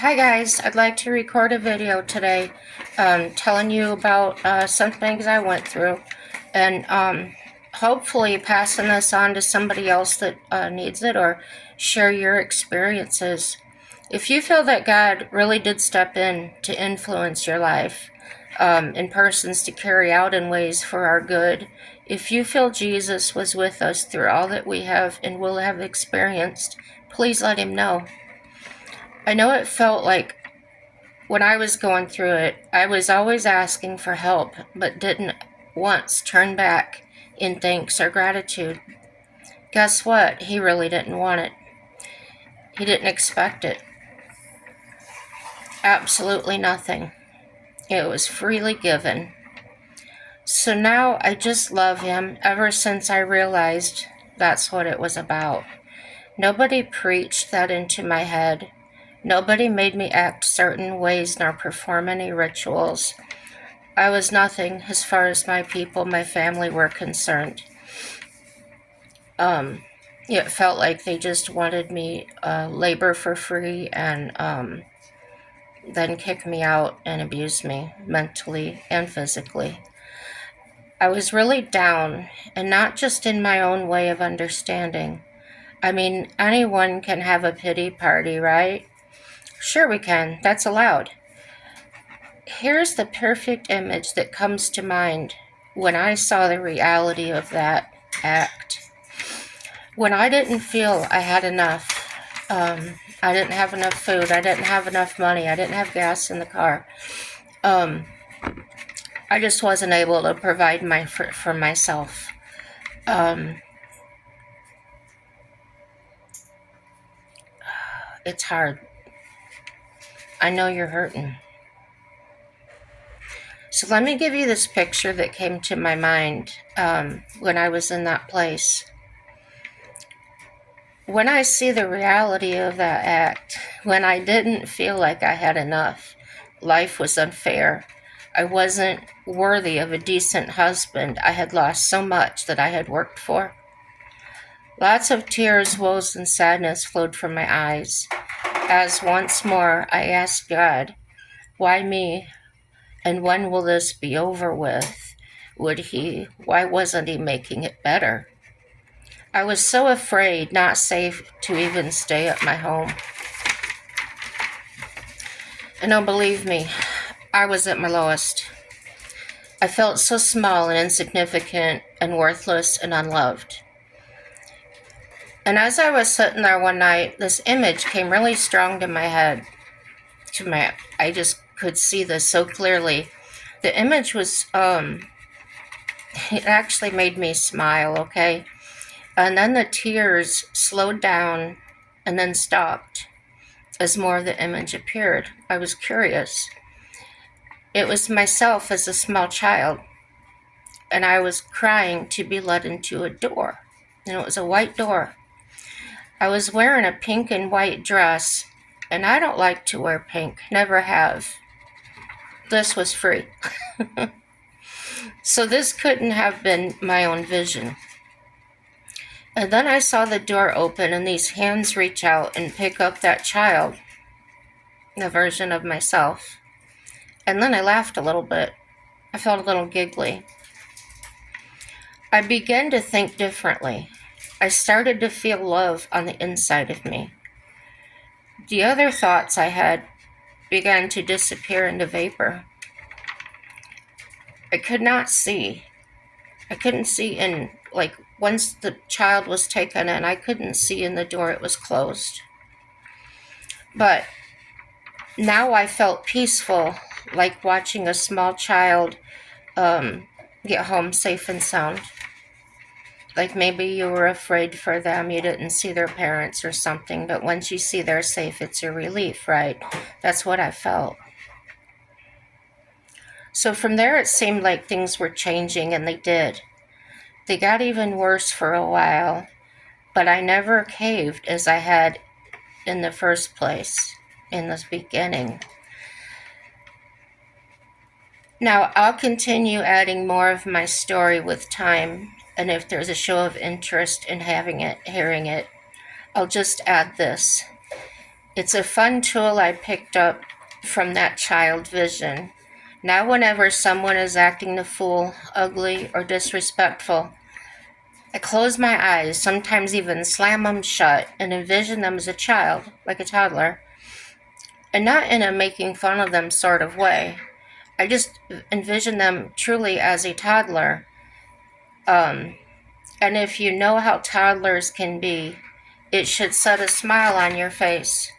Hi guys, I'd like to record a video today telling you about some things I went through and hopefully passing this on to somebody else that needs it or share your experiences. If you feel that God really did step in to influence your life and persons to carry out in ways for our good, if you feel Jesus was with us through all that we have and will have experienced, please let him know. I know it felt like when I was going through it, I was always asking for help, but didn't once turn back in thanks or gratitude. Guess what? He really didn't want it. He didn't expect it. Absolutely nothing. It was freely given. So now I just love him ever since I realized that's what it was about. Nobody preached that into my head. Nobody made me act certain ways nor perform any rituals. I was nothing as far as my people, my family were concerned. It felt like they just wanted me labor for free and then kick me out and abuse me mentally and physically. I was really down, and not just in my own way of understanding. I mean, anyone can have a pity party, right? Sure we can. That's allowed. Here's the perfect image that comes to mind when I saw the reality of that act. When I didn't feel I had enough, I didn't have enough food, I didn't have enough money, I didn't have gas in the car. I just wasn't able to provide for myself. It's hard. I know you're hurting. So let me give you this picture that came to my mind when I was in that place. When I see the reality of that act, when I didn't feel like I had enough, life was unfair. I wasn't worthy of a decent husband. I had lost so much that I had worked for. Lots of tears, woes, and sadness flowed from my eyes, as once more I asked God, why me? And when will this be over with? Why wasn't he making it better? I was so afraid, not safe to even stay at my home. And oh, believe me, I was at my lowest. I felt so small and insignificant and worthless and unloved. And as I was sitting there one night, this image came really strong to my head. I just could see this so clearly. The image was, it actually made me smile, okay? And then the tears slowed down and then stopped as more of the image appeared. I was curious. It was myself as a small child, and I was crying to be led into a door, and it was a white door. I was wearing a pink and white dress, and I don't like to wear pink, never have. This was free. So this couldn't have been my own vision. And then I saw the door open and these hands reach out and pick up that child, the version of myself. And then I laughed a little bit. I felt a little giggly. I began to think differently. I started to feel love on the inside of me. The other thoughts I had began to disappear into vapor. I could not see. I couldn't see in, once the child was taken in, I couldn't see in the door, it was closed. But now I felt peaceful, like watching a small child get home safe and sound. Like maybe you were afraid for them, you didn't see their parents or something, but once you see they're safe, it's a relief, right? That's what I felt. So from there, it seemed like things were changing, and they did. They got even worse for a while, but I never caved as I had in the first place, in the beginning. Now, I'll continue adding more of my story with time, and if there's a show of interest in hearing it, I'll just add this. It's a fun tool I picked up from that child vision. Now whenever someone is acting the fool, ugly, or disrespectful, I close my eyes, sometimes even slam them shut, and envision them as a child, like a toddler, and not in a making fun of them sort of way. I just envision them truly as a toddler. And if you know how toddlers can be, it should set a smile on your face.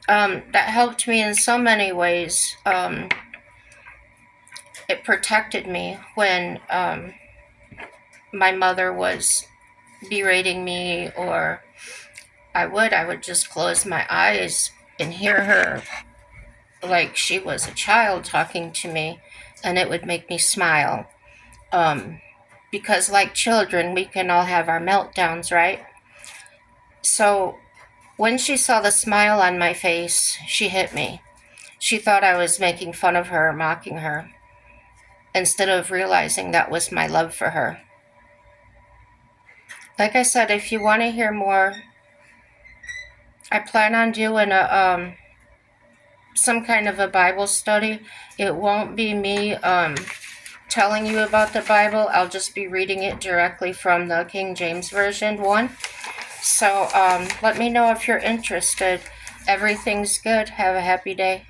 That helped me in so many ways. It protected me when my mother was berating me, or I would just close my eyes and hear her like she was a child talking to me, and it would make me smile. Because like children, we can all have our meltdowns, right? So when she saw the smile on my face, she hit me. She thought I was making fun of her, mocking her, instead of realizing that was my love for her. Like I said, if you want to hear more, I plan on doing some kind of a Bible study. It won't be me telling you about the Bible. I'll just be reading it directly from the King James Version one. So let me know if you're interested. Everything's good. Have a happy day.